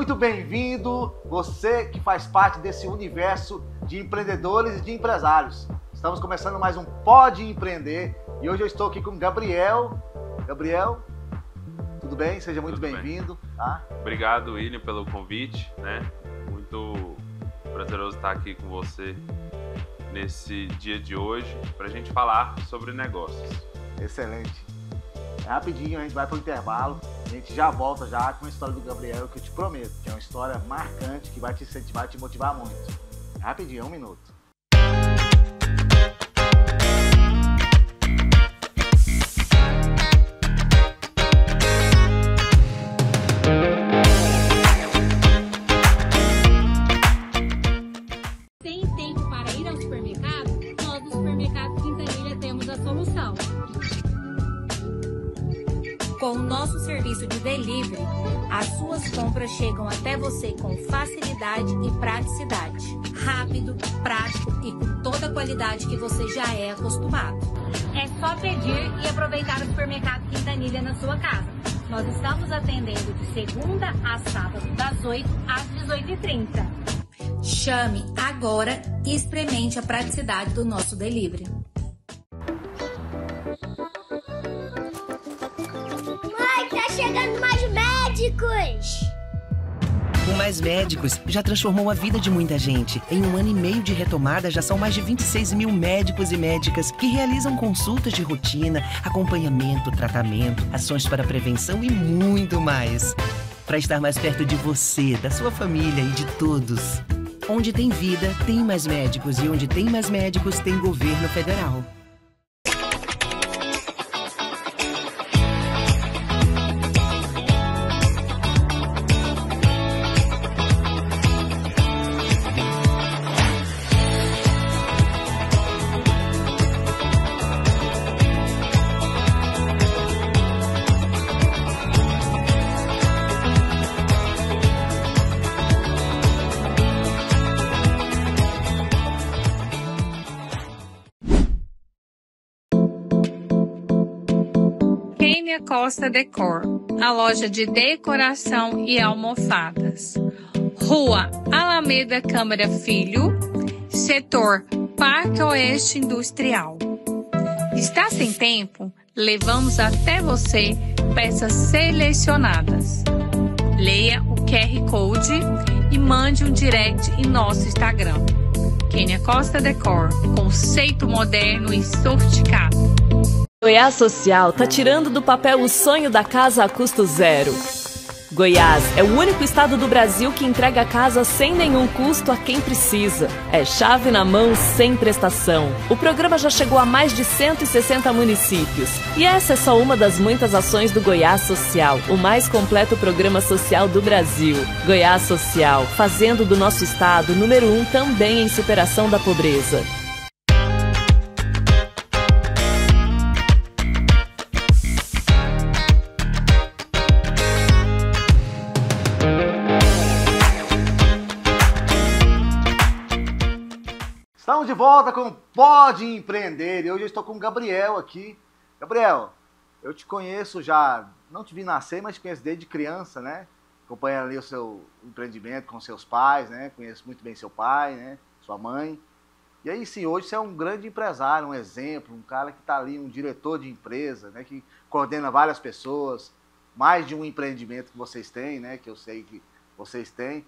muito bem-vindo, você que faz parte desse universo de empreendedores e de empresários. Estamos começando mais um Pode Empreender e hoje eu estou aqui com o Gabriel. Gabriel, tudo bem? Seja muito bem-vindo. Tá? Obrigado, William, pelo convite, né? Muito prazeroso estar aqui com você nesse dia de hoje para a gente falar sobre negócios. Excelente. Rapidinho, a gente vai para o intervalo, a gente já volta já com a história do Gabriel, que eu te prometo, que é uma história marcante, que vai te incentivar, te motivar muito. Rapidinho, 1 minuto. Tem tempo para ir ao supermercado? Nós do Supermercado Quintanilha temos a solução. Com o nosso serviço de delivery, as suas compras chegam até você com facilidade e praticidade. Rápido, prático e com toda a qualidade que você já é acostumado. É só pedir e aproveitar o Supermercado Quintanilha na sua casa. Nós estamos atendendo de segunda a sábado, das 8 às 18h30. Chame agora e experimente a praticidade do nosso delivery. Tá chegando mais médicos! O Mais Médicos já transformou a vida de muita gente. Em 1 ano e meio de retomada, já são mais de 26 mil médicos e médicas que realizam consultas de rotina, acompanhamento, tratamento, ações para prevenção e muito mais. Para estar mais perto de você, da sua família e de todos. Onde tem vida, tem mais médicos. E onde tem mais médicos, tem governo federal. Kênia Costa Decor, a loja de decoração e almofadas. Rua Alameda Câmara Filho, setor Parque Oeste Industrial. Está sem tempo? Levamos até você peças selecionadas. Leia o QR Code e mande um direct em nosso Instagram. Kênia Costa Decor, conceito moderno e sofisticado. Goiás Social tá tirando do papel o sonho da casa a custo zero. Goiás é o único estado do Brasil que entrega a casa sem nenhum custo a quem precisa. É chave na mão, sem prestação. O programa já chegou a mais de 160 municípios. E essa é só uma das muitas ações do Goiás Social, o mais completo programa social do Brasil. Goiás Social, fazendo do nosso estado o número 1 também em superação da pobreza. Estamos de volta com Pode Empreender e hoje eu estou com o Gabriel aqui. Gabriel, eu te conheço já, não te vi nascer, mas te conheço desde criança, né? Acompanhando ali o seu empreendimento com seus pais, né? Conheço muito bem seu pai, né? Sua mãe. E aí sim, hoje você é um grande empresário, um exemplo, um cara que está ali, um diretor de empresa, né? Que coordena várias pessoas, mais de um empreendimento que vocês têm, né? Que eu sei que vocês têm.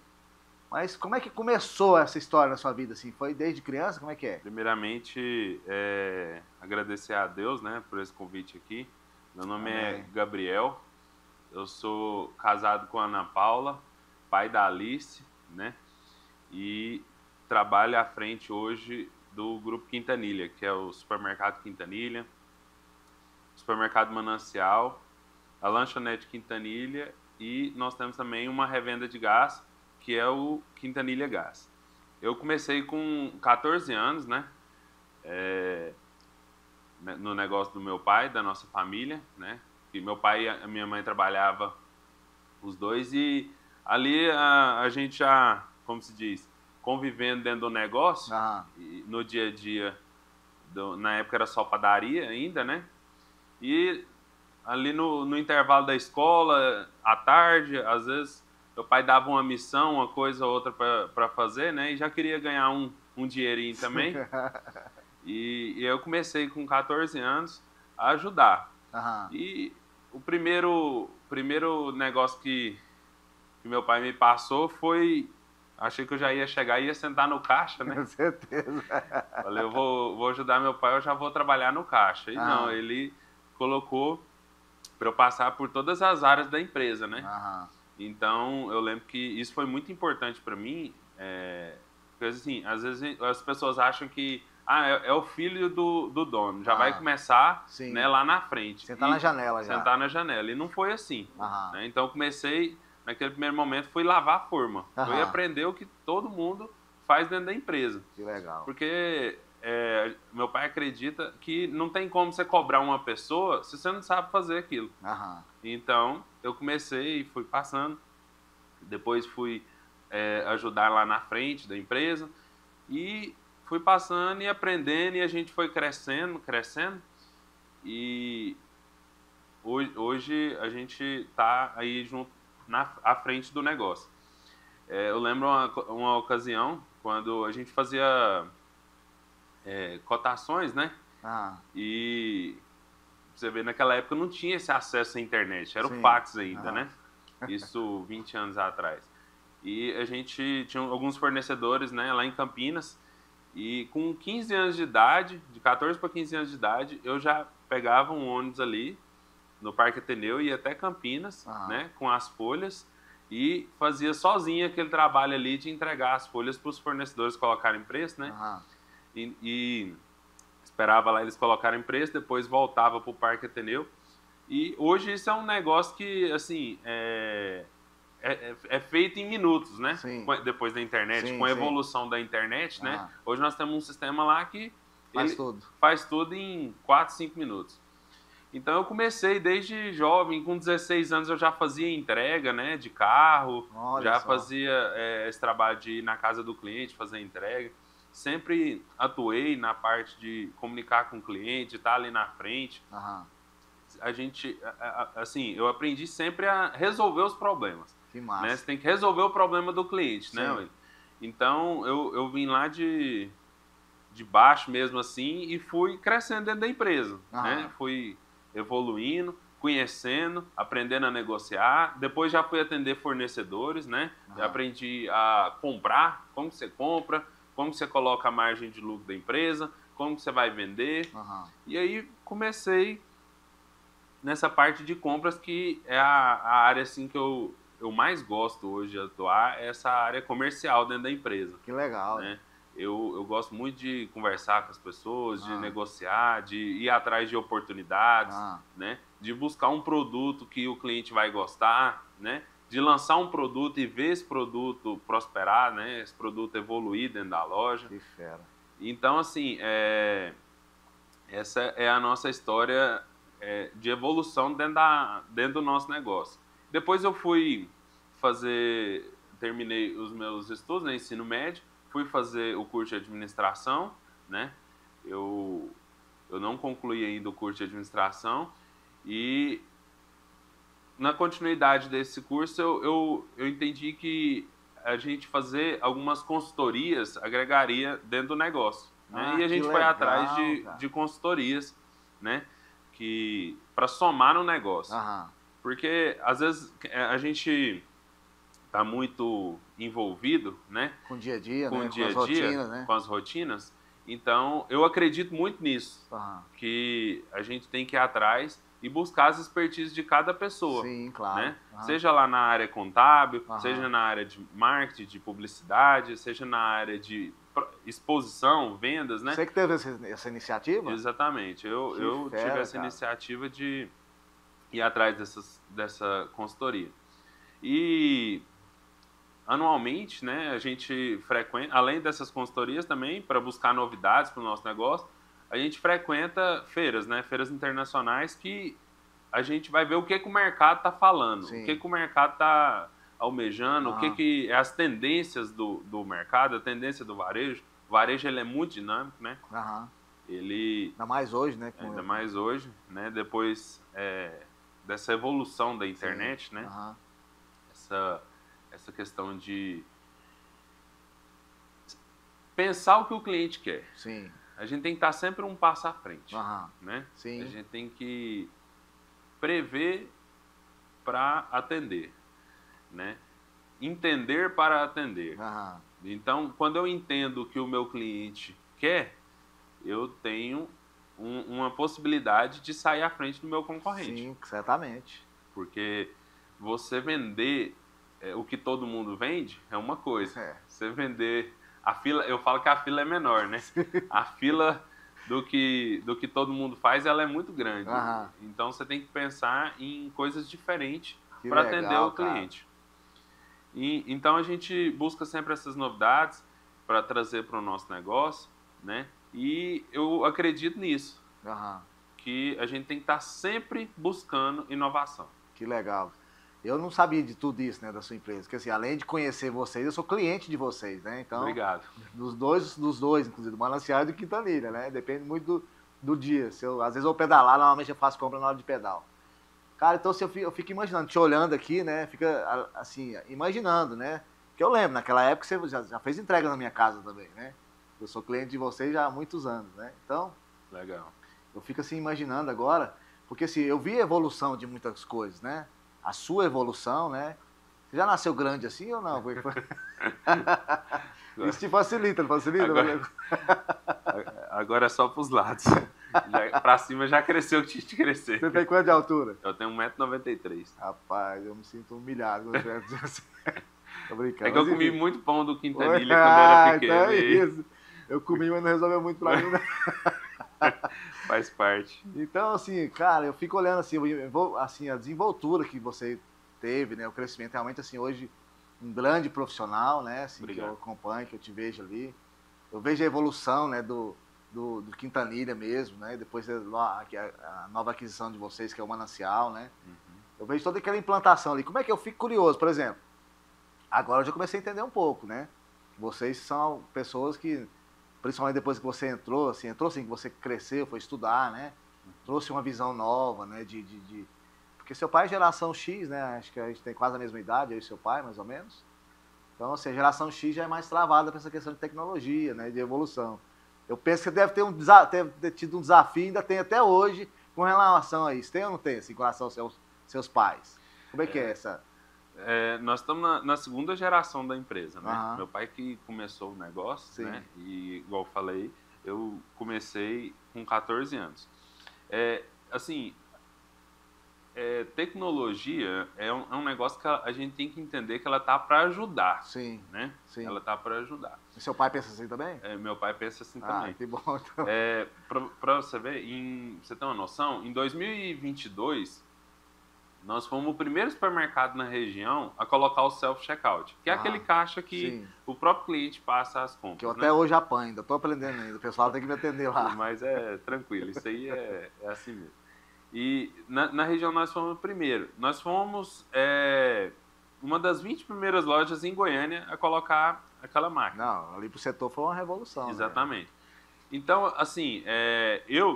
Mas como é que começou essa história na sua vida? Assim? Foi desde criança? Como é que é? Primeiramente, agradecer a Deus, né, por esse convite aqui. Meu nome é Gabriel, eu sou casado com a Ana Paula, pai da Alice, né, e trabalho à frente hoje do Grupo Quintanilha, que é o Supermercado Quintanilha, o Supermercado Manancial, a Lanchonete Quintanilha e nós temos também uma revenda de gás, que é o Quintanilha Gás. Eu comecei com 14 anos, né, no negócio do meu pai, da nossa família, né, e meu pai e a minha mãe trabalhavam os dois e ali a gente já, como se diz, convivendo dentro do negócio, e no dia a dia, na época era só padaria ainda, né, e ali no intervalo da escola, à tarde, às vezes meu pai dava uma missão, uma coisa ou outra para fazer, né? E já queria ganhar um dinheirinho também. E eu comecei com 14 anos a ajudar. Aham. E o primeiro negócio que meu pai me passou foi... Achei que eu já ia chegar e ia sentar no caixa, né? Com certeza. Falei, eu vou ajudar meu pai, eu já vou trabalhar no caixa. E não, ele colocou para eu passar por todas as áreas da empresa, né? Aham. Então, eu lembro que isso foi muito importante para mim, porque assim, às vezes as pessoas acham que é o filho do dono, já vai começar, sim, né, lá na frente. Sentar na janela já. Sentar na janela. E não foi assim. Aham. Né? Então, eu comecei... Naquele primeiro momento, fui lavar a forma. Aham. Eu ia aprender o que todo mundo faz dentro da empresa. Que legal. Porque meu pai acredita que não tem como você cobrar uma pessoa se você não sabe fazer aquilo. Aham. Então, eu comecei, fui passando. Depois fui ajudar lá na frente da empresa. E fui passando e aprendendo e a gente foi crescendo. E hoje a gente está aí junto à frente do negócio. Eu lembro uma ocasião quando a gente fazia cotações, né? E você vê, naquela época não tinha esse acesso à internet, era o fax ainda, né? Isso 20 anos atrás. E a gente tinha alguns fornecedores, né, lá em Campinas, e com 15 anos de idade, de 14 para 15 anos de idade, eu já pegava um ônibus ali no Parque Ateneu, ia até Campinas, né, com as folhas, e fazia sozinho aquele trabalho ali de entregar as folhas para os fornecedores colocarem preço, né? E esperava lá eles colocarem preço, depois voltava para o Parque Ateneu. E hoje isso é um negócio que, assim, é feito em minutos, né? Sim. Depois da internet, Sim, com a sim. evolução da internet, né? Hoje nós temos um sistema lá que Faz tudo. em 4, 5 minutos. Então eu comecei desde jovem, com 16 anos eu já fazia entrega, né, de carro, Olha já só. fazia esse trabalho de ir na casa do cliente, fazer entrega. Sempre atuei na parte de comunicar com o cliente, estar ali na frente. A gente, assim, eu aprendi sempre a resolver os problemas. Que massa. Né? Você tem que resolver o problema do cliente, Sim. né? Então eu vim lá de baixo mesmo assim e fui crescendo dentro da empresa, né? Fui evoluindo, conhecendo, aprendendo a negociar. Depois já fui atender fornecedores, né? Já aprendi a comprar, como que você compra, como que você coloca a margem de lucro da empresa, como que você vai vender. E aí comecei nessa parte de compras, que é a área assim que eu mais gosto hoje de atuar, é essa área comercial dentro da empresa. Que legal. Né? Eu gosto muito de conversar com as pessoas, de negociar, de ir atrás de oportunidades, né? De buscar um produto que o cliente vai gostar, né? De lançar um produto e ver esse produto prosperar, né? Esse produto evoluir dentro da loja. Que fera. Então, assim, essa é a nossa história de evolução dentro do nosso negócio. Depois eu terminei os meus estudos, né? Ensino médio, fui fazer o curso de administração, né? Eu não concluí ainda o curso de administração e na continuidade desse curso eu entendi que a gente fazer algumas consultorias agregaria dentro do negócio, né? E a gente foi atrás de consultorias, né? Para somar no negócio. Porque às vezes a gente está muito envolvido, né? Com o dia a dia, com né? o dia a com as dia, rotinas, né? com as rotinas. Então, eu acredito muito nisso, que a gente tem que ir atrás e buscar as expertises de cada pessoa. Sim, claro. Né? Seja lá na área contábil, seja na área de marketing, de publicidade, seja na área de exposição, vendas, né? Você que teve essa iniciativa? Exatamente. Eu tive essa iniciativa de ir atrás dessa consultoria. E anualmente, né, a gente frequenta, além dessas consultorias também, para buscar novidades para o nosso negócio, a gente frequenta feiras, né, feiras internacionais, que a gente vai ver o que o mercado está falando, o que o mercado está almejando, o que é as tendências do mercado, a tendência do varejo. O varejo, ele é muito dinâmico, né? Ele... Ainda mais hoje, né? Ainda mais hoje, né? Depois dessa evolução da internet, né? essa questão de pensar o que o cliente quer. Sim. A gente tem que estar sempre um passo à frente, Aham. né? Sim. A gente tem que prever para atender, né? Entender para atender. Aham. Então, quando eu entendo o que o meu cliente quer, eu tenho uma possibilidade de sair à frente do meu concorrente. Sim, certamente. Porque você vender o que todo mundo vende é uma coisa. É. Você vender a fila, eu falo que a fila é menor, né? A fila do que todo mundo faz, ela é muito grande. Aham. Então você tem que pensar em coisas diferentes Que para legal, atender o cara. cliente. Então a gente busca sempre essas novidades para trazer para o nosso negócio, né? E eu acredito nisso, Aham. que a gente tem que estar sempre buscando inovação. Que legal. Eu não sabia de tudo isso, né, da sua empresa. Porque assim, além de conhecer vocês, eu sou cliente de vocês, né? Então, Obrigado. dos dois, inclusive, do Manancial e do Quintanilha, né? Depende muito do dia. Se eu, às vezes eu vou pedalar, normalmente eu faço compra na hora de pedal. Cara, então assim, eu fico imaginando, te olhando aqui, né? Fica assim, imaginando, né? Porque eu lembro, naquela época você já fez entrega na minha casa também, né? Eu sou cliente de vocês já há muitos anos, né? Então, Legal. eu fico assim imaginando agora, porque assim, eu vi a evolução de muitas coisas, né? A sua evolução, né? Você já nasceu grande assim ou não? Isso te facilita, não facilita? Agora é só pros lados. Pra cima já cresceu o que tinha que crescer. Você tem quanto de altura? Eu tenho 1,93 m. Rapaz, eu me sinto humilhado quando eu dizer assim. Tô brincando. É que eu Mas, comi enfim. muito pão do Quintanilha quando eu era pequeno. Então é e isso. Eu comi, mas não resolveu muito pra mim, né? Faz parte. Então, assim, cara, eu fico olhando assim, assim, a desenvoltura que você teve, né? O crescimento realmente, assim, hoje, um grande profissional, né? Assim, que eu acompanho, que eu te vejo ali. Eu vejo a evolução, né, do Quintanilha mesmo, né? Depois a nova aquisição de vocês, que é o Manancial, né? Eu vejo toda aquela implantação ali. Como é que eu fico curioso, por exemplo? Agora eu já comecei a entender um pouco, né? Vocês são pessoas que, principalmente depois que você entrou assim, que você cresceu, foi estudar, né? Trouxe uma visão nova, né? Porque seu pai é geração X, né? Acho que a gente tem quase a mesma idade, eu e seu pai, mais ou menos. Então, assim, a geração X já é mais travada para essa questão de tecnologia, né? De evolução. Eu penso que deve ter tido um desafio, ainda tem até hoje, com relação a isso. Tem ou não tem, assim, com relação aos seus pais? Como é que é essa? Nós estamos na segunda geração da empresa, né? Aham. Meu pai que começou o negócio, Sim. né? E, igual eu falei, eu comecei com 14 anos. Assim, tecnologia é um negócio que a gente tem que entender que ela tá para ajudar, Sim, né? sim. Ela tá para ajudar. E seu pai pensa assim também? Meu pai pensa assim Ah, também. que bom, então. Para você ver, você ter uma noção, em 2022, nós fomos o primeiro supermercado na região a colocar o self-checkout, que é aquele caixa que sim. o próprio cliente passa as compras. Que eu né? até hoje apanho, ainda tô aprendendo ainda. O pessoal tem que me atender lá. Mas é tranquilo, isso aí é assim mesmo. E na região nós fomos o primeiro. Nós fomos uma das 20 primeiras lojas em Goiânia a colocar aquela máquina. Não, ali pro setor foi uma revolução. Exatamente. Né? Então, assim,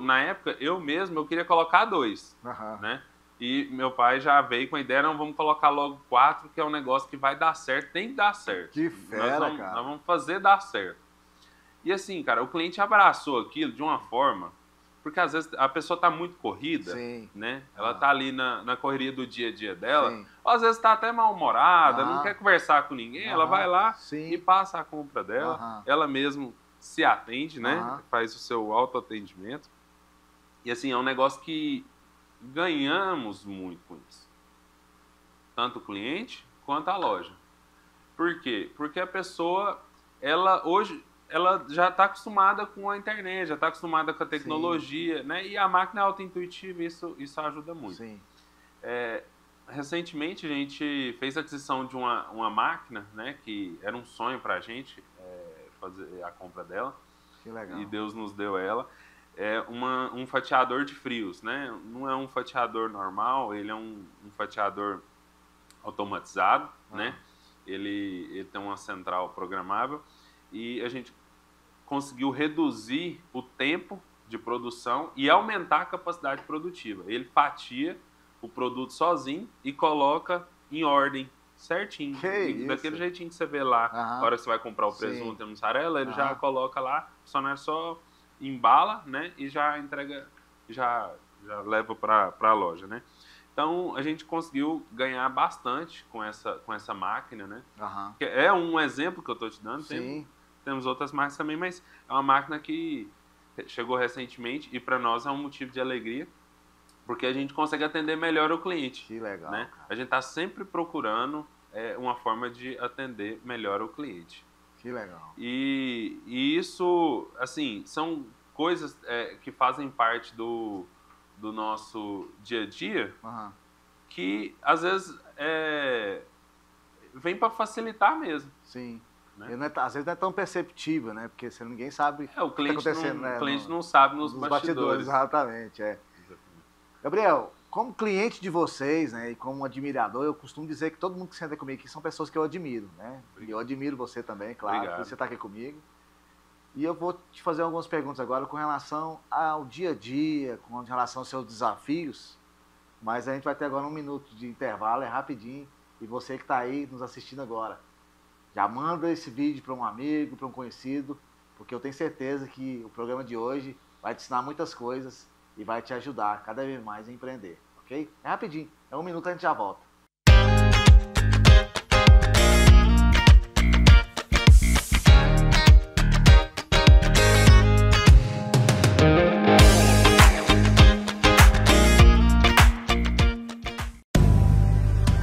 na época, eu queria colocar 2, né? E meu pai já veio com a ideia, não, vamos colocar logo 4, que é um negócio que vai dar certo, tem que dar certo. Que fera, cara. Nós vamos fazer dar certo. E assim, cara, o cliente abraçou aquilo de uma forma, porque às vezes a pessoa tá muito corrida, Sim. né? Ela tá ali na correria do dia a dia dela, Sim. ou às vezes tá até mal-humorada, não quer conversar com ninguém, ela vai lá Sim. e passa a compra dela, ela mesmo se atende, né? Faz o seu autoatendimento. E assim, é um negócio que ganhamos muito com isso. Tanto o cliente quanto a loja. Por quê? Porque a pessoa, hoje, ela já está acostumada com a internet, já está acostumada com a tecnologia, sim, né? E a máquina é auto-intuitiva, isso ajuda muito. Sim. Recentemente a gente fez a aquisição de uma máquina, né? Que era um sonho para a gente fazer a compra dela. Que legal. E Deus nos deu ela. Um fatiador de frios, né? Não é um fatiador normal, ele é um fatiador automatizado, né? Ele tem uma central programável e a gente conseguiu reduzir o tempo de produção e aumentar a capacidade produtiva. Ele fatia o produto sozinho e coloca em ordem certinho. Que Daquele isso? jeitinho que você vê lá, na hora que você vai comprar o presunto e a mussarela, ele já coloca lá, o funcionário só embala, né? E já entrega, já leva para a loja, né? Então, a gente conseguiu ganhar bastante com essa máquina, né? É um exemplo que eu estou te dando. Temos outras marcas também, mas é uma máquina que chegou recentemente e para nós é um motivo de alegria, porque a gente consegue atender melhor o cliente. Que legal. Né? A gente está sempre procurando uma forma de atender melhor o cliente. Que legal. E isso, assim, são coisas que fazem parte do nosso dia a dia, que às vezes vem para facilitar mesmo. Sim. Né? Às vezes não é tão perceptível, né? Porque ninguém sabe o cliente o que está acontecendo. O cliente não sabe nos bastidores. Exatamente, Gabriel, como cliente de vocês, né, e como admirador, eu costumo dizer que todo mundo que senta comigo aqui são pessoas que eu admiro, né? E eu admiro você também, claro, por você estar aqui comigo. E eu vou te fazer algumas perguntas agora com relação ao dia a dia, com relação aos seus desafios, mas a gente vai ter agora 1 minuto de intervalo, é rapidinho, e você que está aí nos assistindo agora, já manda esse vídeo para um amigo, para um conhecido, porque eu tenho certeza que o programa de hoje vai te ensinar muitas coisas e vai te ajudar cada vez mais a empreender, ok? É rapidinho, é 1 minuto, a gente já volta.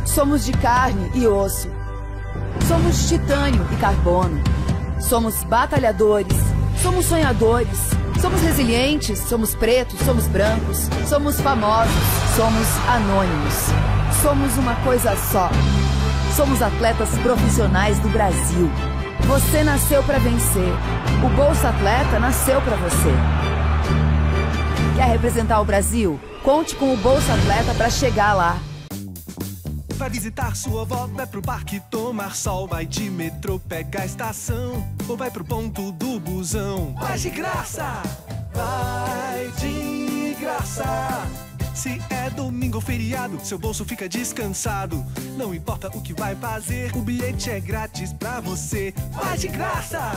Somos de carne e osso. Somos titânio e carbono. Somos batalhadores. Somos sonhadores. Somos resilientes. Somos pretos. Somos brancos. Somos famosos. Somos anônimos. Somos uma coisa só. Somos atletas profissionais do Brasil. Você nasceu para vencer. O Bolsa Atleta nasceu para você. Quer representar o Brasil? Conte com o Bolsa Atleta para chegar lá. Vai visitar sua avó, vai pro parque tomar sol, vai de metrô, pega a estação, ou vai pro ponto do busão. Vai de graça! Vai de graça! Se é domingo ou feriado, seu bolso fica descansado. Não importa o que vai fazer, o bilhete é grátis pra você. Vai de graça!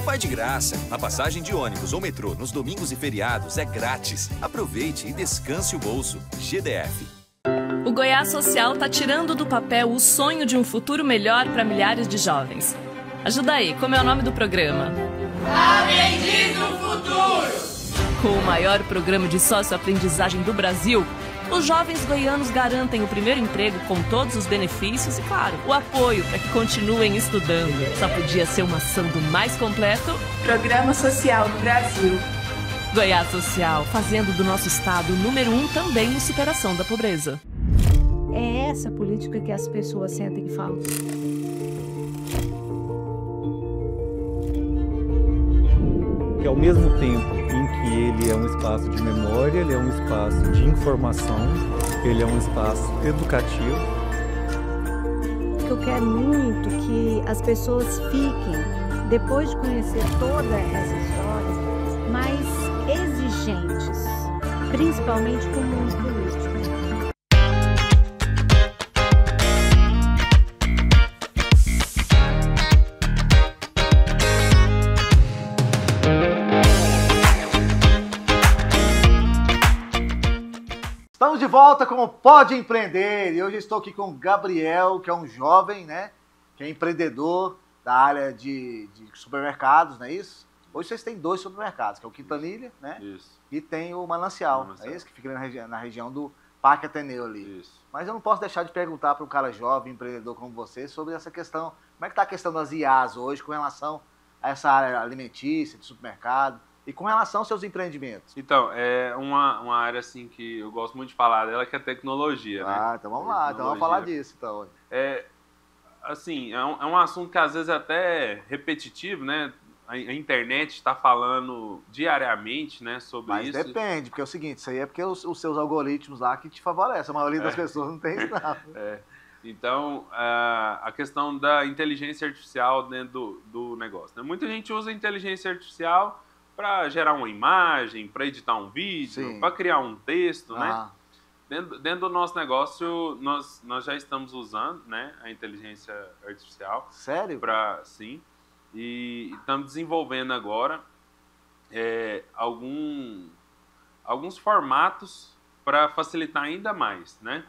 Vai de graça! A passagem de ônibus ou metrô nos domingos e feriados é grátis. Aproveite e descanse o bolso. GDF. O Goiás Social está tirando do papel o sonho de um futuro melhor para milhares de jovens. Ajuda aí, como é o nome do programa? Aprendiz do Futuro! Com o maior programa de sócio-aprendizagem do Brasil, os jovens goianos garantem o primeiro emprego com todos os benefícios e, claro, o apoio para que continuem estudando. Só podia ser uma ação do mais completo Programa Social do Brasil. Goiás Social, fazendo do nosso estado o número 1 também em superação da pobreza. É essa política que as pessoas sentem e falam. Que ao mesmo tempo em que ele é um espaço de memória, ele é um espaço de informação, ele é um espaço educativo. Eu quero muito que as pessoas fiquem, depois de conhecer todas essas histórias, mais exigentes, principalmente com o mundo político. Estamos de volta com o Pode Empreender e hoje eu estou aqui com o Gabriel, que é um jovem, né, que é empreendedor da área de supermercados, não é isso? Hoje vocês têm 2 supermercados, que é o Quintanilha, né? Isso. E tem o Manancial, é isso? Que fica na região do Parque Ateneu ali. Isso. Mas eu não posso deixar de perguntar para um cara jovem, empreendedor como você, sobre essa questão. Como é que está a questão das IAs hoje com relação a essa área alimentícia, de supermercado, e com relação aos seus empreendimentos? Então, é uma área assim que eu gosto muito de falar dela, que é tecnologia, né? Então vamos lá, então vamos falar disso. Então. Assim, é um assunto que às vezes é até repetitivo, né? A internet está falando diariamente, né, sobre isso. Mas depende, porque é o seguinte, isso aí é porque os seus algoritmos lá que te favorecem. A maioria das pessoas não tem isso, não. Então, a questão da inteligência artificial dentro do negócio, né? Muita gente usa a inteligência artificial para gerar uma imagem, para editar um vídeo, para criar um texto, né? Dentro do nosso negócio, nós já estamos usando, né, a inteligência artificial. Sério? Sim. E estamos desenvolvendo agora alguns formatos para facilitar ainda mais, né?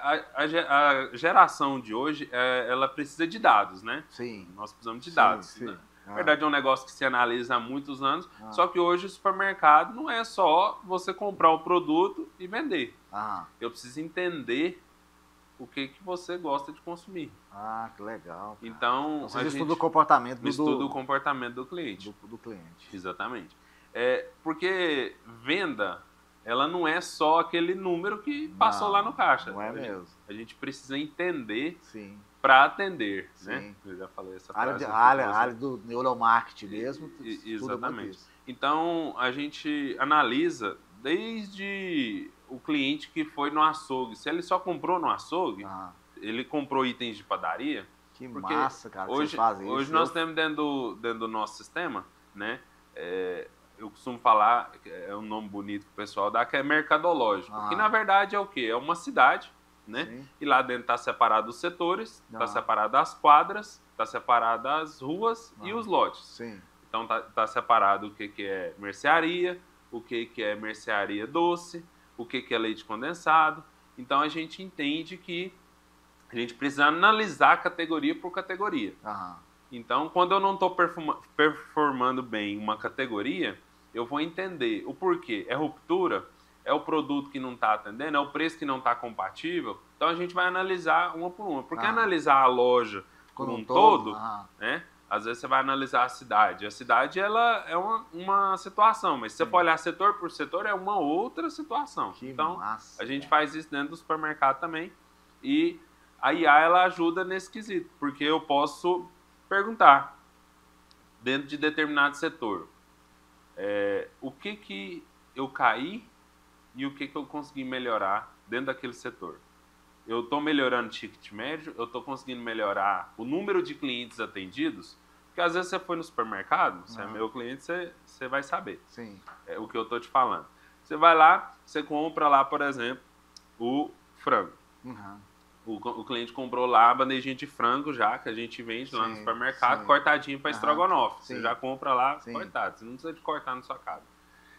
A geração de hoje, ela precisa de dados, né? Sim. Nós precisamos de dados. Sim. Né? Na verdade, é um negócio que se analisa há muitos anos, só que hoje o supermercado não é só você comprar o produto e vender. Eu preciso entender o que você gosta de consumir. Que legal. Cara. Então, você estuda o comportamento o comportamento do cliente. Do cliente. Exatamente. Porque venda, ela não é só aquele número que passou lá no caixa. Não é mesmo. A gente precisa entender para atender. Né? Eu já falei essa frase. A área do neuromarketing mesmo. Exatamente. Então, a gente analisa desde o cliente que foi no açougue. Se ele só comprou no açougue, ele comprou itens de padaria. Que massa, cara, hoje, vocês fazem hoje isso. Nós temos dentro do nosso sistema, né? Eu costumo falar, é um nome bonito que o pessoal dá, que é mercadológico. Que na verdade é o quê? É uma cidade, né? Sim. E lá dentro está separado os setores, está separado as quadras, está separado as ruas e os lotes. Sim. Então tá separado o que é mercearia, o que é mercearia doce, o que é leite condensado. Então a gente entende que a gente precisa analisar categoria por categoria. Então, quando eu não estou performando bem uma categoria, eu vou entender o porquê. É ruptura? É o produto que não está atendendo? É o preço que não está compatível? Então, a gente vai analisar uma por uma. Porque analisar a loja como um todo, né? Às vezes você vai analisar a cidade. A cidade, ela é uma situação, mas se você for olhar setor por setor, é uma outra situação. Então, a gente faz isso dentro do supermercado também. E a IA, ela ajuda nesse quesito, porque eu posso perguntar, dentro de determinado setor, o que eu caí e o que eu consegui melhorar dentro daquele setor. Eu estou melhorando o ticket médio, eu estou conseguindo melhorar o número de clientes atendidos, porque às vezes você foi no supermercado, você é meu cliente, você vai saber o que eu estou te falando. Você vai lá, você compra lá, por exemplo, o frango. O cliente comprou lá a bandejinha de frango já, que a gente vende lá no supermercado, cortadinho para estrogonofe. Você já compra lá cortado, você não precisa de cortar na sua casa.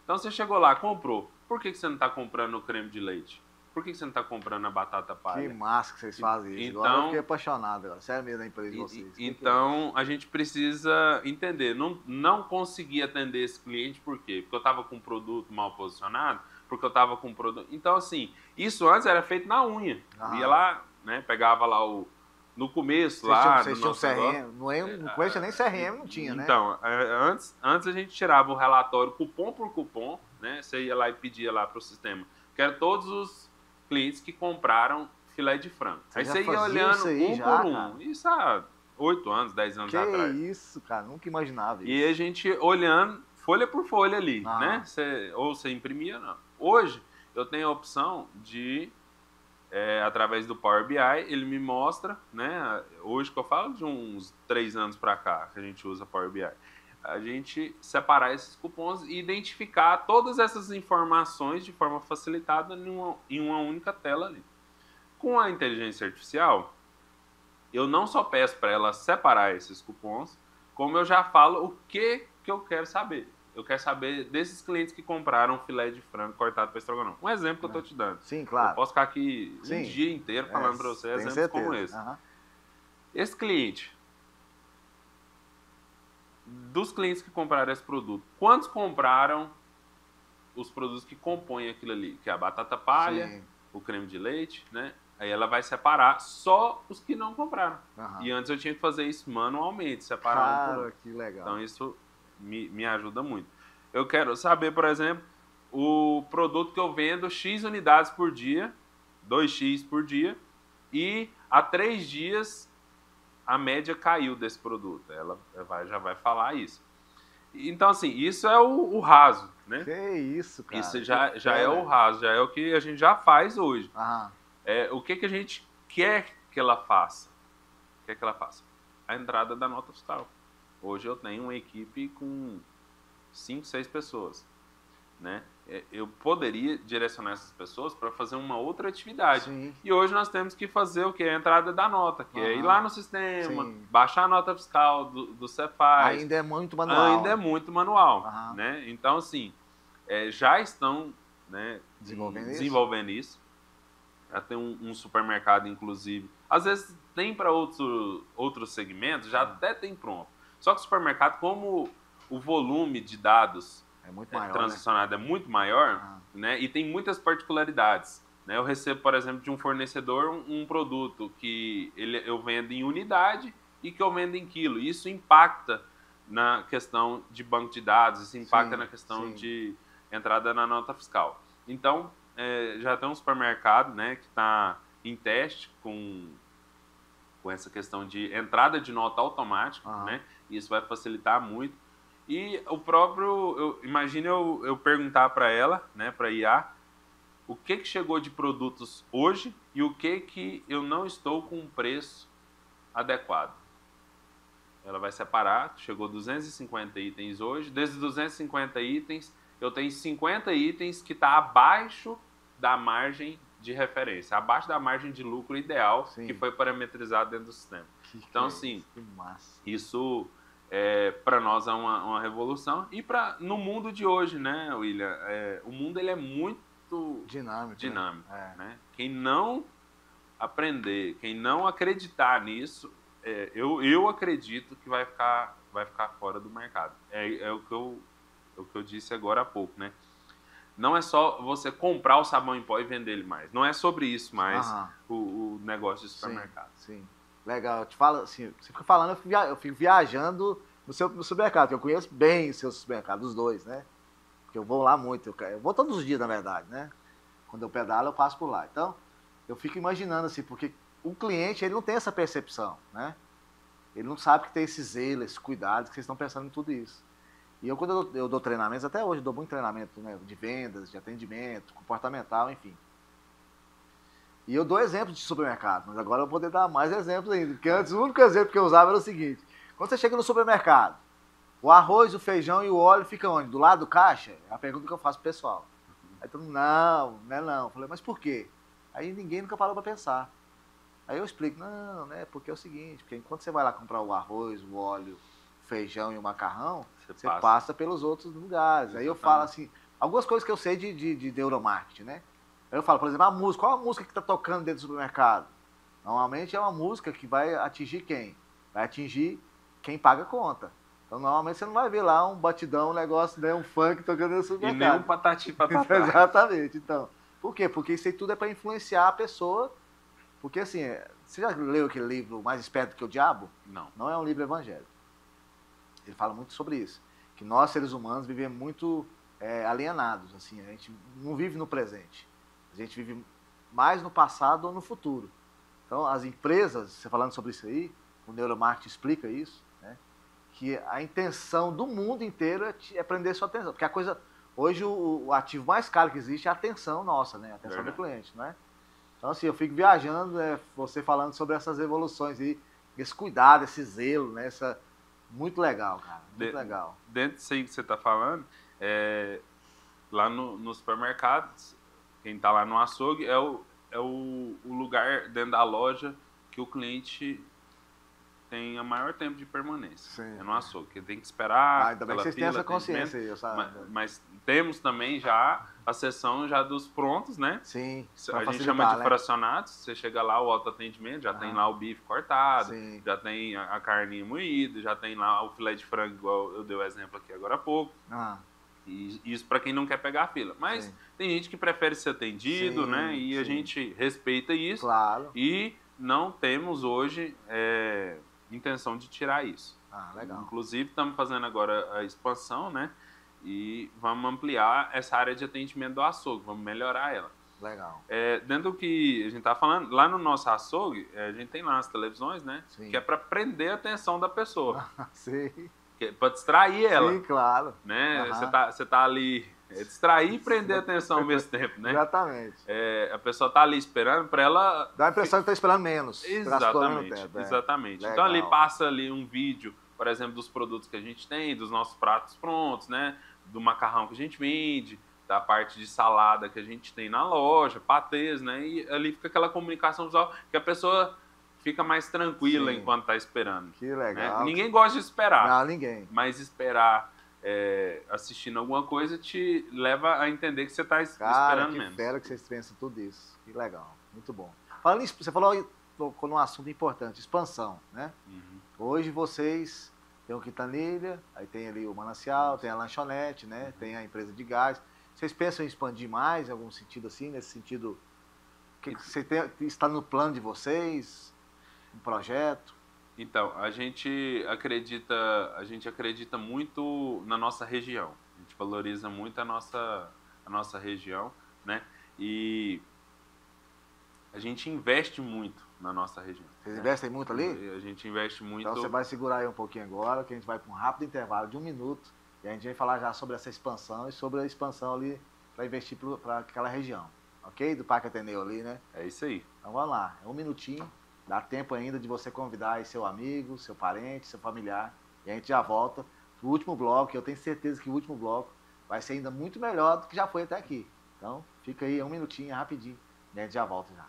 Então você chegou lá, comprou. Por que você não está comprando o creme de leite? Por que você não está comprando a batata palha? Que massa que vocês fazem isso. Então, agora eu fiquei apaixonado. Sério mesmo da empresa de vocês. Então, a gente precisa entender. Não conseguir atender esse cliente, por quê? Porque eu estava com um produto mal posicionado, porque eu estava com um produto... Então, assim, isso antes era feito na unha. Ia lá, né, pegava lá no começo, vocês tinham CRM, não conhecia nem CRM, não tinha, né? Então, antes a gente tirava o relatório cupom por cupom, né? Você ia lá e pedia lá para o sistema. Quero todos os clientes que compraram filé de frango. Aí você ia olhando por um. Cara. Isso há 8 anos, 10 anos atrás. Que isso, cara, nunca imaginava isso. E a gente olhando folha por folha ali, né? Ou você imprimia, não. Hoje, eu tenho a opção de... através do Power BI, ele me mostra, né? Hoje que eu falo de uns 3 anos para cá que a gente usa Power BI, a gente separar esses cupons e identificar todas essas informações de forma facilitada em uma única tela ali. Com a inteligência artificial, eu não só peço para ela separar esses cupons, como eu já falo o que eu quero saber. Eu quero saber desses clientes que compraram filé de frango cortado para estrogonofe. Um exemplo que eu estou te dando. Sim, claro. Eu posso ficar aqui um dia inteiro falando para você exemplos como esse. Esse cliente, dos clientes que compraram esse produto, quantos compraram os produtos que compõem aquilo ali? Que é a batata palha, o creme de leite, né? Aí ela vai separar só os que não compraram. E antes eu tinha que fazer isso manualmente, separar um por um. Que legal. Então isso me ajuda muito. Eu quero saber, por exemplo, o produto que eu vendo X unidades por dia, 2X por dia, e há 3 dias a média caiu desse produto. Ela já vai falar isso. Então, assim, isso é o raso, né? Que isso, cara. Isso já é o raso, já é o que a gente já faz hoje. O que a gente quer que ela faça? A entrada da nota fiscal. Hoje eu tenho uma equipe com 5, 6 pessoas, né? eu poderia direcionar essas pessoas para fazer uma outra atividade. Sim. E hoje nós temos que fazer o quê? A entrada da nota, que é ir lá no sistema, baixar a nota fiscal do Cefaz. Ainda é muito manual. Ainda é muito manual. Né? Então, assim, já estão, né, desenvolvendo isso. Já tem um supermercado, inclusive. Às vezes tem para outros segmentos, já até tem pronto. Só que o supermercado, como o volume de dados transacionado é muito maior, né, e tem muitas particularidades. Né? Eu recebo, por exemplo, de um fornecedor um produto que eu vendo em unidade e que eu vendo em quilo. Isso impacta na questão de banco de dados, isso impacta na questão de entrada na nota fiscal. Então, já tem um supermercado, né, que está em teste com essa questão de entrada de nota automática, né? E isso vai facilitar muito. E o próprio, imagina eu perguntar para ela, né, para a IA, o que chegou de produtos hoje e o que eu não estou com um preço adequado. Ela vai separar, chegou 250 itens hoje, desses 250 itens, eu tenho 50 itens que está abaixo da margem de referência, abaixo da margem de lucro ideal que foi parametrizado dentro do sistema. Então, assim, isso para nós é uma revolução. E no mundo de hoje, né, William, o mundo ele é muito dinâmico. Né? Quem não aprender, quem não acreditar nisso, eu acredito que vai ficar fora do mercado. É o que eu disse agora há pouco, né? Não é só você comprar o sabão em pó e vender ele mais. Não é sobre isso mais o negócio de supermercado. Sim. Legal. Eu te falo assim, você fica falando, eu fico viajando no supermercado, que eu conheço bem os seus supermercados, os dois, né? Porque eu vou lá muito, eu vou todos os dias, na verdade, né? Quando eu pedalo, eu passo por lá. Então, eu fico imaginando assim, porque o cliente, ele não tem essa percepção, né? Ele não sabe que tem esse zelo, esse cuidado, que vocês estão pensando em tudo isso. E quando eu dou treinamentos, até hoje eu dou muito treinamento, né, de vendas, de atendimento, comportamental, enfim. E eu dou exemplos de supermercado, mas agora eu vou poder dar mais exemplos ainda. Porque antes o único exemplo que eu usava era o seguinte: quando você chega no supermercado, o arroz, o feijão e o óleo ficam onde? Do lado do caixa? É a pergunta que eu faço pro pessoal. Aí todo mundo, não é não. Eu falei, mas por quê? Aí ninguém nunca parou para pensar. Aí eu explico, não, né, porque é o seguinte, porque enquanto você vai lá comprar o arroz, o óleo, o feijão e o macarrão, você passa pelos outros lugares. Aí eu falo assim, algumas coisas que eu sei de neuromarketing, né? Aí eu falo, por exemplo, a música, qual a música que está tocando dentro do supermercado? Normalmente é uma música que vai atingir quem? Vai atingir quem paga a conta. Então, normalmente você não vai ver lá um batidão, um negócio, né, um funk tocando no supermercado. E nem um patati patatá. Exatamente. Então, por quê? Porque isso aí tudo é para influenciar a pessoa. Porque, assim, você já leu aquele livro Mais Esperto que o Diabo? Não. Não é um livro evangélico. Ele fala muito sobre isso. Que nós, seres humanos, vivemos muito alienados. Assim, a gente não vive no presente. A gente vive mais no passado ou no futuro. Então, as empresas, você falando sobre isso aí, o neuromarketing explica isso, né? Que a intenção do mundo inteiro é prender sua atenção. Porque a coisa, hoje o ativo mais caro que existe é a atenção nossa, né? A atenção do cliente, não é? Então, assim, eu fico viajando, você falando sobre essas evoluções aí, esse cuidado, esse zelo, né? Muito legal, cara, muito legal. Dentro disso aí que você está falando, lá no supermercado, quem está lá no açougue é o lugar dentro da loja que o cliente tem o maior tempo de permanência. Sim. É no açougue, que tem que esperar. Ainda bem que vocês têm essa consciência aí, sabe? Mas temos também já a seção já dos prontos, né? Sim. A gente chama de fracionados. Você chega lá, o autoatendimento, já tem lá o bife cortado, já tem a carninha moída, já tem lá o filé de frango, igual eu dei o exemplo aqui agora há pouco. E isso para quem não quer pegar a fila. Mas tem gente que prefere ser atendido, né? E a gente respeita isso. Claro. E não temos hoje intenção de tirar isso. Legal. Inclusive, estamos fazendo agora a expansão, né? E vamos ampliar essa área de atendimento do açougue, vamos melhorar ela. Legal. Dentro do que a gente está falando, lá no nosso açougue, a gente tem lá as televisões, né? Sim. Que é para prender a atenção da pessoa. Sim. Para distrair ela. Sim, claro. Né? Você tá ali... distrair e prender a atenção ao mesmo tempo, né? Exatamente. A pessoa tá ali esperando para ela... Dá a impressão que tá esperando menos. Exatamente, exatamente. Então ali passa ali um vídeo, por exemplo, dos produtos que a gente tem, dos nossos pratos prontos, né? Do macarrão que a gente vende, da parte de salada que a gente tem na loja, patês, né? E ali fica aquela comunicação visual que a pessoa fica mais tranquila enquanto está esperando. Que legal. Né? Ninguém gosta de esperar. Não, ninguém. Mas esperar assistindo alguma coisa te leva a entender que você está esperando que menos. Espero que vocês pensem tudo isso. Que legal. Muito bom. Falando nisso, você tocou num assunto importante, expansão, né? Hoje vocês tem o Quintanilha, aí tem ali o Manancial, tem a lanchonete, né? Tem a empresa de gás. Vocês pensam em expandir mais, em algum sentido assim, nesse sentido? Que você está no plano de vocês? Um projeto? Então, a gente acredita muito na nossa região. A gente valoriza muito a nossa região, né? E a gente investe muito na nossa região. Vocês investem muito ali? A gente investe muito. Então você vai segurar aí um pouquinho agora, que a gente vai para um rápido intervalo de 1 minuto e a gente vai falar já sobre essa expansão e sobre a expansão ali para investir para aquela região, ok? Do Parque Ateneu ali, né? É isso aí. Então vamos lá, é 1 minutinho, dá tempo ainda de você convidar aí seu amigo, seu parente, seu familiar e a gente já volta pro último bloco, que eu tenho certeza que o último bloco vai ser ainda muito melhor do que já foi até aqui. Então fica aí 1 minutinho, rapidinho, e a gente já volta já.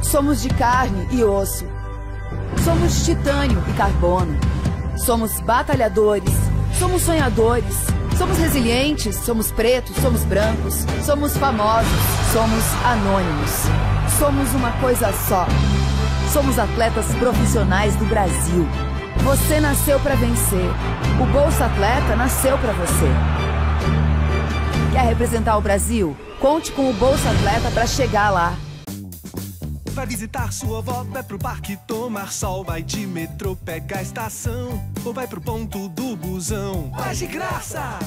Somos de carne e osso. Somos titânio e carbono. Somos batalhadores. Somos sonhadores. Somos resilientes. Somos pretos. Somos brancos. Somos famosos. Somos anônimos. Somos uma coisa só. Somos atletas profissionais do Brasil. Você nasceu para vencer. O Bolsa Atleta nasceu para você. Quer representar o Brasil? Conte com o Bolsa Atleta para chegar lá. Vai visitar sua avó, vai pro parque tomar sol, vai de metrô, pega a estação, ou vai pro ponto do busão. Vai de graça!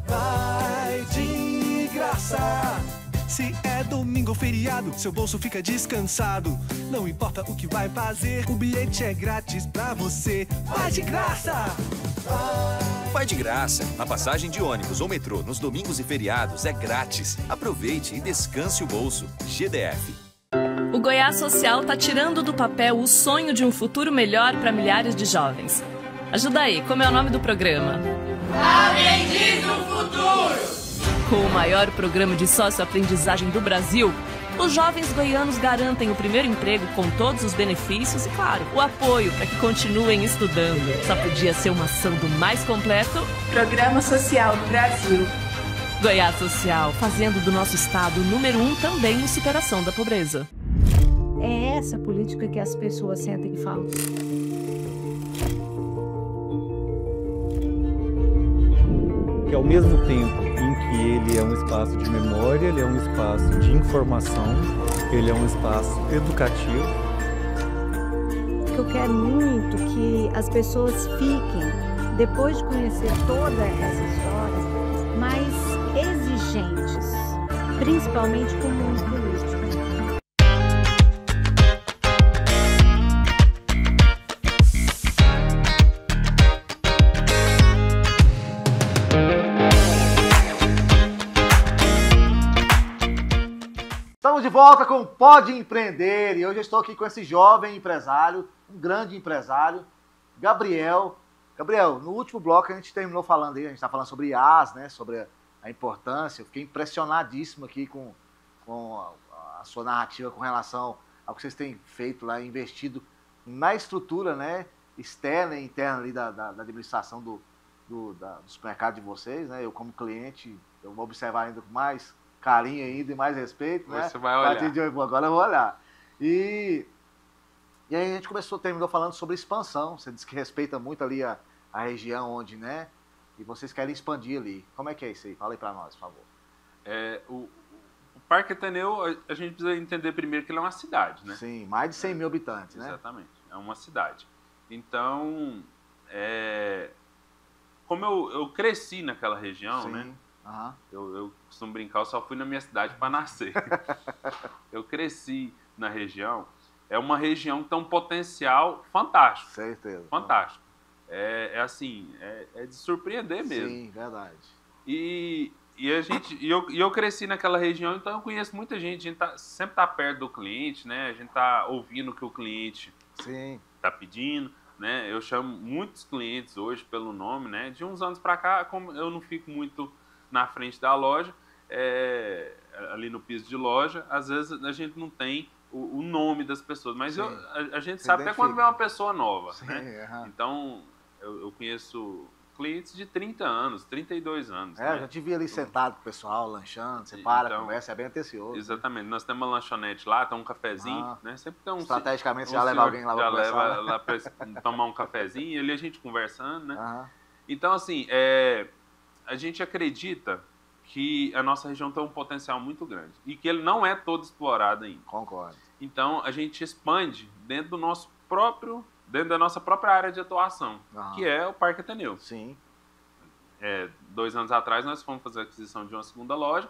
Vai de graça! Se é domingo ou feriado, seu bolso fica descansado. Não importa o que vai fazer, o bilhete é grátis pra você. Vai de graça! Vai de graça. A passagem de ônibus ou metrô nos domingos e feriados é grátis. Aproveite e descanse o bolso. GDF. O Goiás Social está tirando do papel o sonho de um futuro melhor para milhares de jovens. Ajuda aí, como é o nome do programa? Aprendiz do Futuro! Com o maior programa de socioaprendizagem do Brasil, os jovens goianos garantem o primeiro emprego com todos os benefícios e, claro, o apoio para que continuem estudando. Só podia ser uma ação do mais completo Programa Social do Brasil. Goiás Social, fazendo do nosso estado o número 1 também em superação da pobreza. É essa política que as pessoas sentem e falam. Que ao mesmo tempo em que ele é um espaço de memória, ele é um espaço de informação, ele é um espaço educativo. Eu quero muito que as pessoas fiquem, depois de conhecer toda essa história, mais exigentes, principalmente com o mundo político. Estamos de volta com Pode Empreender e hoje eu estou aqui com esse jovem empresário, um grande empresário, Gabriel. Gabriel, no último bloco a gente terminou falando aí, a gente está falando sobre IaaS, né, sobre a importância. Eu fiquei impressionadíssimo aqui com a sua narrativa com relação ao que vocês têm feito lá, investido na estrutura, né, externa e interna ali da administração do supermercado de vocês, né? Eu como cliente, eu vou observar ainda com mais carinho ainda e mais respeito, né? Você vai olhar. Agora eu vou olhar. E aí a gente terminou falando sobre expansão. Você disse que respeita muito ali a região onde, né? E vocês querem expandir ali. Como é que é isso aí? Fala aí pra nós, por favor. O Parque Ateneu, a gente precisa entender primeiro que ele é uma cidade, né? Sim, mais de 100 mil habitantes, né? Exatamente, é uma cidade. Então, como eu cresci naquela região, Sim. né? Uhum. Eu costumo brincar, eu só fui na minha cidade para nascer. Eu cresci na região. É uma região que tem um potencial fantástico. Certeza. Fantástico. É de surpreender mesmo. Sim, verdade. E eu cresci naquela região, então eu conheço muita gente. A gente sempre tá perto do cliente, né? A gente tá ouvindo o que o cliente tá pedindo, né? Eu chamo muitos clientes hoje pelo nome, né? De uns anos para cá, como eu não fico muito na frente da loja, ali no piso de loja, às vezes a gente não tem o nome das pessoas, mas a gente sabe até quando vem uma pessoa nova, né? Então, eu conheço clientes de 30 anos, 32 anos. Eu já te vi ali sentado com o pessoal, lanchando, você para, conversa, é bem atencioso. Exatamente. Nós temos uma lanchonete lá, tem um cafezinho, né? Sempre tem estrategicamente, você já leva alguém lá pra conversar. Já leva lá pra tomar um cafezinho, e ali a gente conversando, né? Então, assim, a gente acredita que a nossa região tem um potencial muito grande e que ele não é todo explorado ainda. Concordo. Então, a gente expande dentro da nossa própria área de atuação, que é o Parque Ateneu. Sim. 2 anos atrás, nós fomos fazer a aquisição de uma segunda loja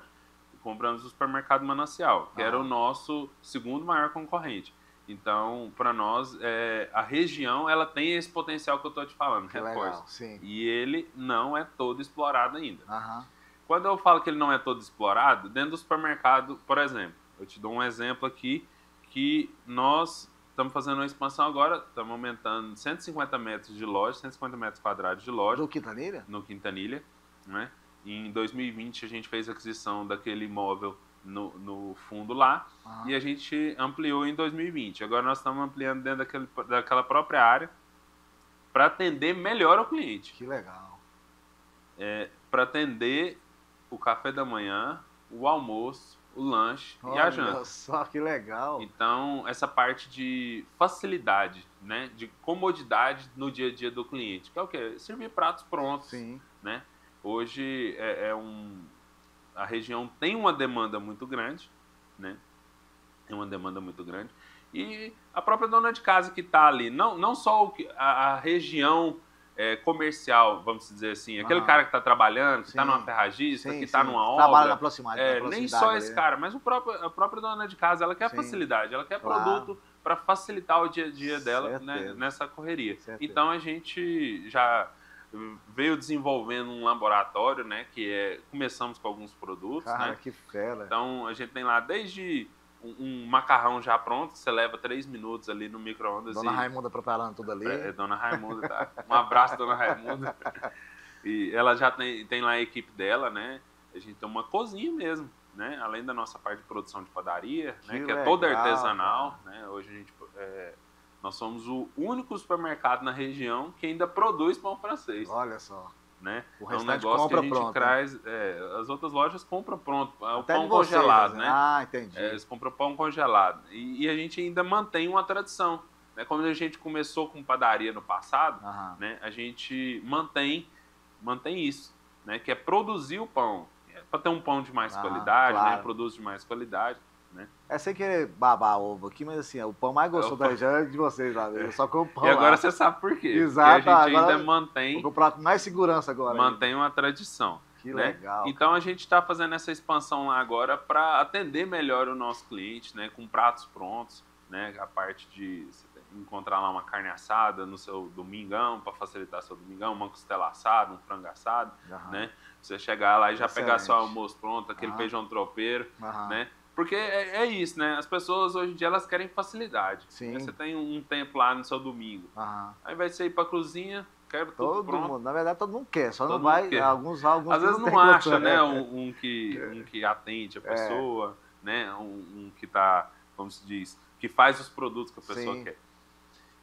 e compramos o supermercado Manancial, que era o nosso segundo maior concorrente. Então, para nós, a região ela tem esse potencial que eu estou te falando, reforço. Sim. E ele não é todo explorado ainda. Quando eu falo que ele não é todo explorado, dentro do supermercado, por exemplo, eu te dou um exemplo aqui, que nós estamos fazendo uma expansão agora, estamos aumentando 150 metros de loja, 150 metros quadrados de loja. No Quintanilha? No Quintanilha, né? Em 2020 a gente fez a aquisição daquele imóvel no fundo lá, e a gente ampliou em 2020. Agora nós estamos ampliando dentro daquela própria área para atender melhor o cliente. Que legal. Para atender o café da manhã, o almoço, o lanche e a janta. Olha só, que legal. Então, essa parte de facilidade, né, de comodidade no dia a dia do cliente, que é o quê? Servir pratos prontos. Sim. Né? Hoje a região tem uma demanda muito grande, né? Tem uma demanda muito grande. E a própria dona de casa que está ali, não só a região comercial, vamos dizer assim, aquele cara que está trabalhando, que está numa ferragista, que está numa obra. Trabalha na proximidade. Nem só esse cara, mas a própria dona de casa, ela quer facilidade, ela quer produto para facilitar o dia a dia dela, né, nessa correria. Então a gente já veio desenvolvendo um laboratório, né, começamos com alguns produtos. Cara, né? Que fera. Então a gente tem lá desde um macarrão já pronto, que você leva 3 minutos ali no micro-ondas. Dona Raimunda preparando tudo ali. Dona Raimunda, tá? Um abraço, Dona Raimunda. E ela já tem lá a equipe dela, né? A gente tem uma cozinha mesmo, né? Além da nossa parte de produção de padaria, né? Que é toda artesanal, né? Hoje nós somos o único supermercado na região que ainda produz pão francês. Olha só. Né? O é um restante negócio compra que a gente pronto. traz. As outras lojas compram pronto. O Até pão de vocês, congelado, né? Ah, entendi. Eles compram pão congelado. E a gente ainda mantém uma tradição. Né? Quando a gente começou com padaria no passado, né? A gente mantém isso, né? Que é produzir o pão. Para ter um pão de mais qualidade, claro. né? Produto de mais qualidade. Né? Sem querer babar ovo aqui, mas assim, o pão mais gostoso da região é de vocês lá. Eu só como pão. E agora lá. Você sabe por quê. Exato. Porque a gente ainda mantém. Vou comprar com mais segurança agora. Mantém uma tradição. Que né? legal. Então a gente está fazendo essa expansão lá agora para atender melhor o nosso cliente, né? Com pratos prontos, né? A parte de você encontrar lá uma carne assada no seu domingão, para facilitar seu domingão, uma costela assada, um frango assado, né? Você chegar lá e já pegar seu almoço pronto, aquele feijão tropeiro, né? Porque é isso, né? As pessoas hoje em dia elas querem facilidade. Sim. Você tem um tempo lá no seu domingo. Aí vai você ir pra cozinha, quero tudo pronto. Mundo, na verdade, todo mundo quer, só todo não vai. Quer. Alguns às vezes não acha, né? Um que atende a pessoa, né? Um que tá, como se diz, que faz os produtos que a pessoa quer.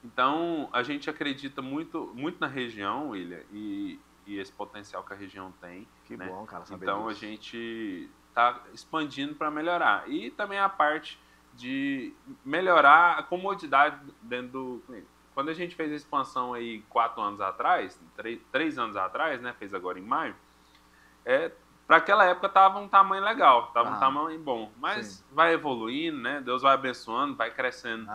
Então, a gente acredita muito na região, William, e esse potencial que a região tem. Que né? bom, cara, saber Então, disso. a gente está expandindo para melhorar. E também a parte de melhorar a comodidade dentro do cliente. Quando a gente fez a expansão aí 4 anos atrás, 3 anos atrás, né? Fez agora em maio, para aquela época estava um tamanho legal, estava um tamanho bom. Mas vai evoluindo, né? Deus vai abençoando, vai crescendo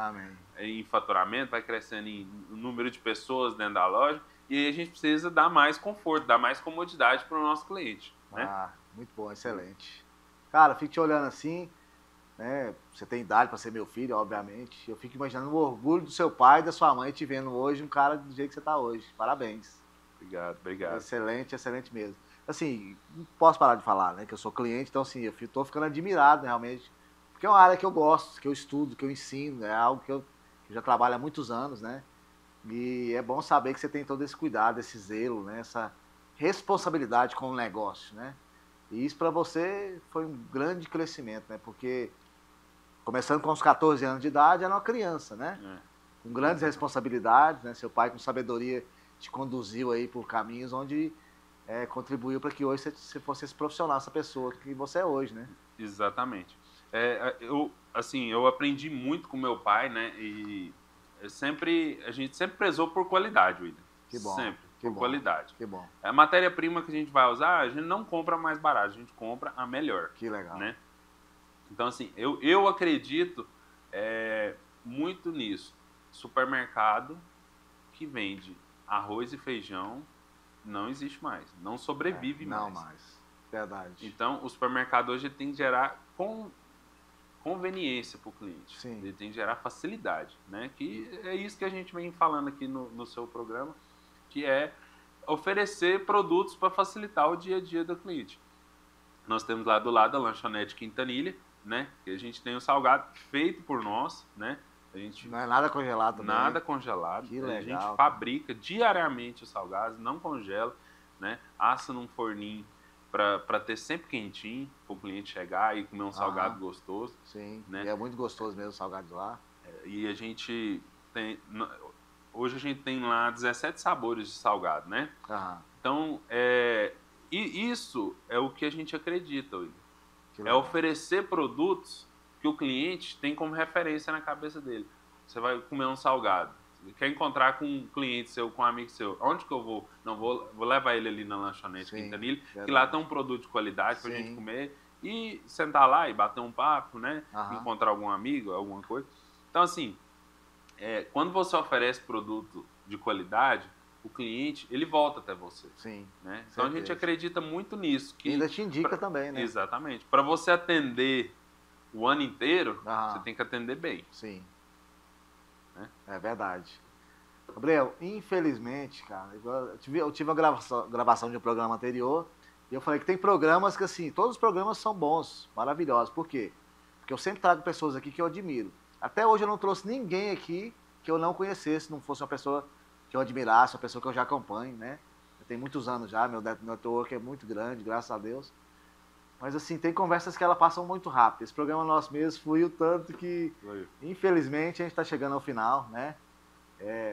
em faturamento, vai crescendo em número de pessoas dentro da loja. E a gente precisa dar mais conforto, dar mais comodidade para o nosso cliente. Né? Muito bom, excelente. Cara, fico te olhando assim, né? Você tem idade para ser meu filho, obviamente. Eu fico imaginando o orgulho do seu pai e da sua mãe te vendo hoje, um cara do jeito que você está hoje. Parabéns. Obrigado. Excelente, excelente mesmo. assim, não posso parar de falar, né? Que eu sou cliente, então assim, eu tô ficando admirado, né, realmente. Porque é uma área que eu gosto, que eu estudo, que eu ensino, é algo que eu já trabalho há muitos anos, né? E é bom saber que você tem todo esse cuidado, esse zelo, né? Essa responsabilidade com o negócio, né? E isso para você foi um grande crescimento, né? Porque começando com os 14 anos de idade, era uma criança, né? Com grandes responsabilidades, né? Seu pai com sabedoria te conduziu aí por caminhos onde contribuiu para que hoje você fosse esse profissional, essa pessoa que você é hoje, né? Exatamente. Eu aprendi muito com meu pai, né? E a gente sempre prezou por qualidade, William. Que bom. Sempre, que por bom, qualidade. Que bom. A matéria-prima que a gente vai usar, a gente não compra mais barato, a gente compra a melhor. Que legal. Né? Então, assim, eu acredito muito nisso. Supermercado que vende arroz e feijão não existe mais, não sobrevive mais. Não mais, verdade. Então, o supermercado hoje tem que gerar conveniência para o cliente. Sim. Ele tem que gerar facilidade, né? Que é isso que a gente vem falando aqui no seu programa, que é oferecer produtos para facilitar o dia a dia do cliente. Nós temos lá do lado a lanchonete Quintanilha, né? Que a gente tem o salgado feito por nós, né? A gente não é nada congelado também. Nada congelado. Que legal. A gente fabrica diariamente os salgados, não congela, né? Assa num forninho para ter sempre quentinho, para o cliente chegar e comer um salgado gostoso. Sim, né? E é muito gostoso mesmo o salgado de lá. E a gente tem... Hoje a gente tem lá 17 sabores de salgado, né? Então, isso é o que a gente acredita, William. É oferecer produtos que o cliente tem como referência na cabeça dele. Você vai comer um salgado, quer encontrar com um cliente seu, com um amigo seu, onde que eu vou? Não, vou levar ele ali na lanchonete Quintanilha, que lá tem um produto de qualidade pra gente comer e sentar lá e bater um papo, né? Encontrar algum amigo, alguma coisa. Então, assim, quando você oferece produto de qualidade, o cliente, ele volta até você. Sim. Né? Então, a gente acredita muito nisso. Que ainda te indica também, né? Exatamente. Para você atender o ano inteiro, você tem que atender bem. Sim. É verdade. Gabriel, infelizmente, cara, eu tive uma gravação de um programa anterior e eu falei que tem programas que, assim, todos os programas são bons, maravilhosos. Por quê? Porque eu sempre trago pessoas aqui que eu admiro. Até hoje eu não trouxe ninguém aqui que eu não conhecesse, não fosse uma pessoa que eu admirasse, uma pessoa que eu já acompanho, né? Eu tenho muitos anos já, meu network é muito grande, graças a Deus. Mas, assim, tem conversas que elas passam muito rápido. Esse programa nosso mesmo fluiu tanto que, infelizmente, a gente está chegando ao final, né?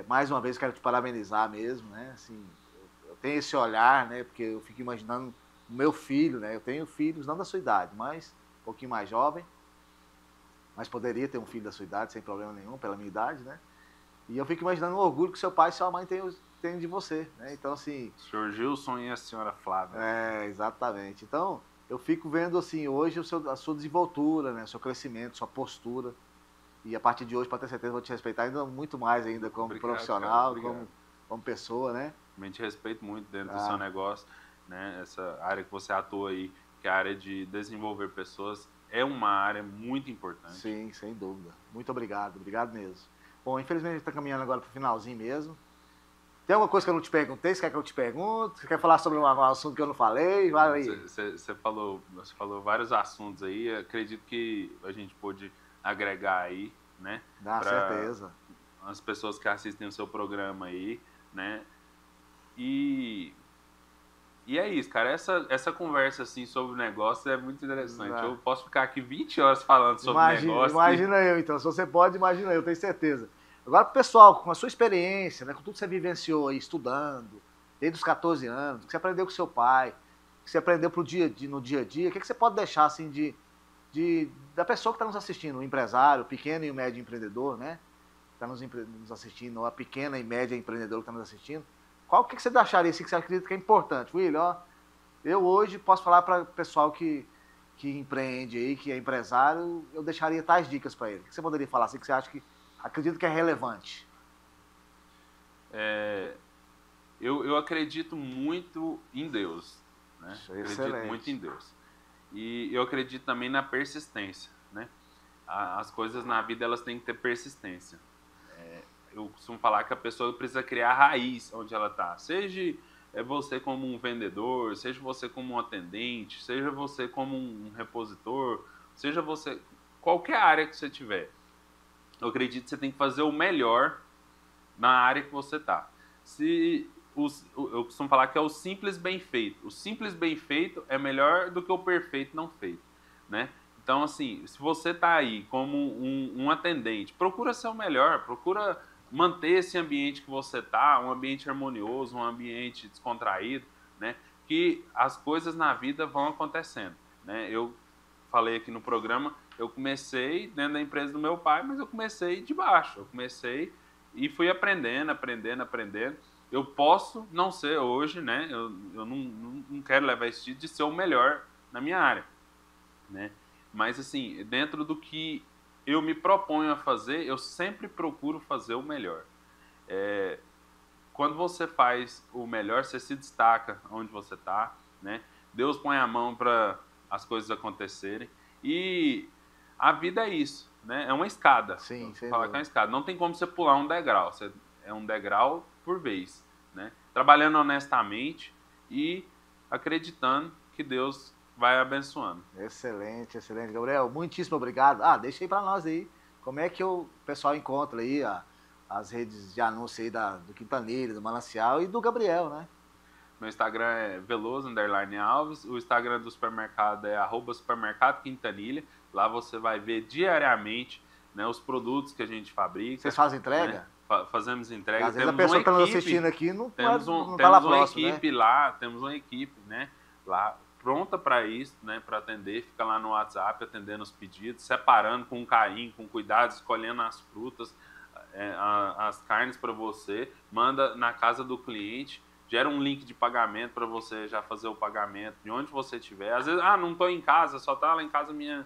Mais uma vez, quero te parabenizar mesmo, né? Assim, eu tenho esse olhar, né? Porque eu fico imaginando o meu filho, né? Eu tenho filhos, não da sua idade, mas um pouquinho mais jovem. Mas poderia ter um filho da sua idade, sem problema nenhum, pela minha idade, né? E eu fico imaginando o orgulho que seu pai e sua mãe têm de você, né? Então, assim... Sr. Gilson e a senhora Flávia. Exatamente. Então... Eu fico vendo, assim, hoje a sua desenvoltura, né? O seu crescimento, sua postura. E a partir de hoje, para ter certeza, vou te respeitar ainda muito mais ainda como profissional, como pessoa, né? Também te respeito muito dentro do seu negócio, né? Essa área que você atua aí, que é a área de desenvolver pessoas, é uma área muito importante. Sim, sem dúvida. Muito obrigado mesmo. Bom, infelizmente a gente está caminhando agora para o finalzinho mesmo. Tem alguma coisa que eu não te perguntei? Você quer que eu te pergunte? Você quer falar sobre um assunto que eu não falei? Vai aí. Você falou vários assuntos aí. Acredito que a gente pôde agregar aí, né? Dá certeza. As pessoas que assistem o seu programa aí, né? E é isso, cara. Essa conversa assim sobre o negócio é muito interessante. Eu posso ficar aqui 20 horas falando sobre o negócio. Imagina eu, então. Se você pode, imagina eu, tenho certeza. Agora, pro pessoal, com a sua experiência, né, com tudo que você vivenciou aí, estudando, desde os 14 anos, o que você aprendeu com seu pai, o que você aprendeu no dia a dia, o que você pode deixar, assim, da pessoa que está nos assistindo, o empresário, o pequeno e o médio empreendedor, né, que está nos assistindo, ou a pequena e média empreendedora que está nos assistindo, o que você deixaria, assim, que você acredita que é importante? William, eu hoje posso falar para o pessoal que empreende aí, que é empresário, eu deixaria tais dicas para ele. O que você poderia falar, assim, que você acha que acredito que é relevante? Eu acredito muito em Deus, né? Acredito muito em Deus. E eu acredito também na persistência, né? As coisas na vida, elas têm que ter persistência. Eu costumo falar que a pessoa precisa criar raiz onde ela está. Seja é você como um vendedor, seja você como um atendente, seja você como um repositor, seja você... Qualquer área que você tiver, eu acredito que você tem que fazer o melhor na área que você está. Eu costumo falar que é o simples bem feito. O simples bem feito é melhor do que o perfeito não feito, né? Então, assim, se você está aí como um atendente, procura ser o melhor, procura manter esse ambiente que você está, um ambiente harmonioso, um ambiente descontraído, né? Que as coisas na vida vão acontecendo, né? Eu falei aqui no programa, eu comecei dentro da empresa do meu pai, mas eu comecei de baixo. Eu comecei e fui aprendendo. Eu posso não ser hoje, né? Eu não quero levar esse título de ser o melhor na minha área, né? Mas, assim, dentro do que eu me proponho a fazer, eu sempre procuro fazer o melhor. Quando você faz o melhor, você se destaca onde você está, né? Deus põe a mão para as coisas acontecerem. E a vida é isso, né? É uma escada. Sim, falar que é uma escada. Não tem como você pular um degrau. É um degrau por vez, né? Trabalhando honestamente e acreditando que Deus vai abençoando. Excelente, excelente. Gabriel, muitíssimo obrigado. Deixa aí para nós aí, como é que o pessoal encontra aí as redes de anúncio aí do Quintanilha, do Manancial e do Gabriel, né? Meu Instagram é Veloso_Alves, o Instagram do supermercado é @supermercado Quintanilha. Lá você vai ver diariamente, né, os produtos que a gente fabrica. Vocês fazem entrega? Né? Fazemos entrega. Às vezes a pessoa está nos assistindo aqui não temos tá lá próximo, uma equipe, né? Lá, temos uma equipe, né, lá pronta para isso, né, para atender, fica lá no WhatsApp atendendo os pedidos, separando com carinho, com cuidado, escolhendo as frutas, as carnes para você, manda na casa do cliente, gera um link de pagamento para você já fazer o pagamento de onde você estiver. Às vezes, não estou em casa, só está lá em casa minha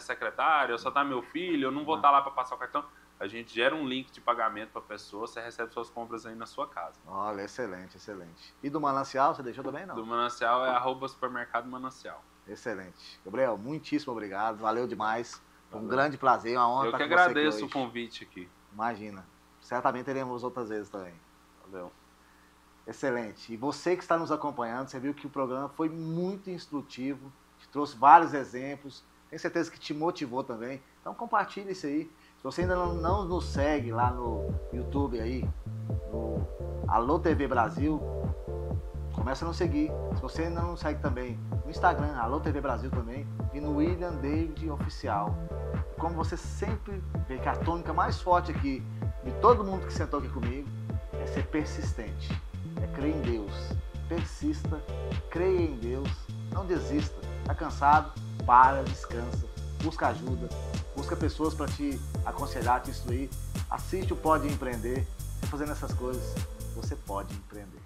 secretária, só está meu filho, eu não vou estar lá para passar o cartão. A gente gera um link de pagamento para a pessoa, você recebe suas compras aí na sua casa. Olha, excelente, excelente. E do Manancial, você deixou também, não? Do Manancial é @supermercado Manancial. Excelente. Gabriel, muitíssimo obrigado, valeu demais. Foi um grande prazer, uma honra. Eu que agradeço o convite aqui. Imagina. Certamente teremos outras vezes também. Valeu. Excelente. E você que está nos acompanhando, você viu que o programa foi muito instrutivo, te trouxe vários exemplos, tenho certeza que te motivou também. Então compartilhe isso aí. Se você ainda não nos segue lá no YouTube aí, no Alô TV Brasil, começa a nos seguir. Se você ainda não segue também no Instagram, Alô TV Brasil também, e no William David Oficial. Como você sempre vê que a tônica mais forte aqui de todo mundo que sentou aqui comigo é ser persistente. É crer em Deus. Persista, creia em Deus, não desista. Está cansado? Para, descansa, busca ajuda, busca pessoas para te aconselhar, te instruir. Assiste o Pode Empreender. Você fazendo essas coisas, você pode empreender.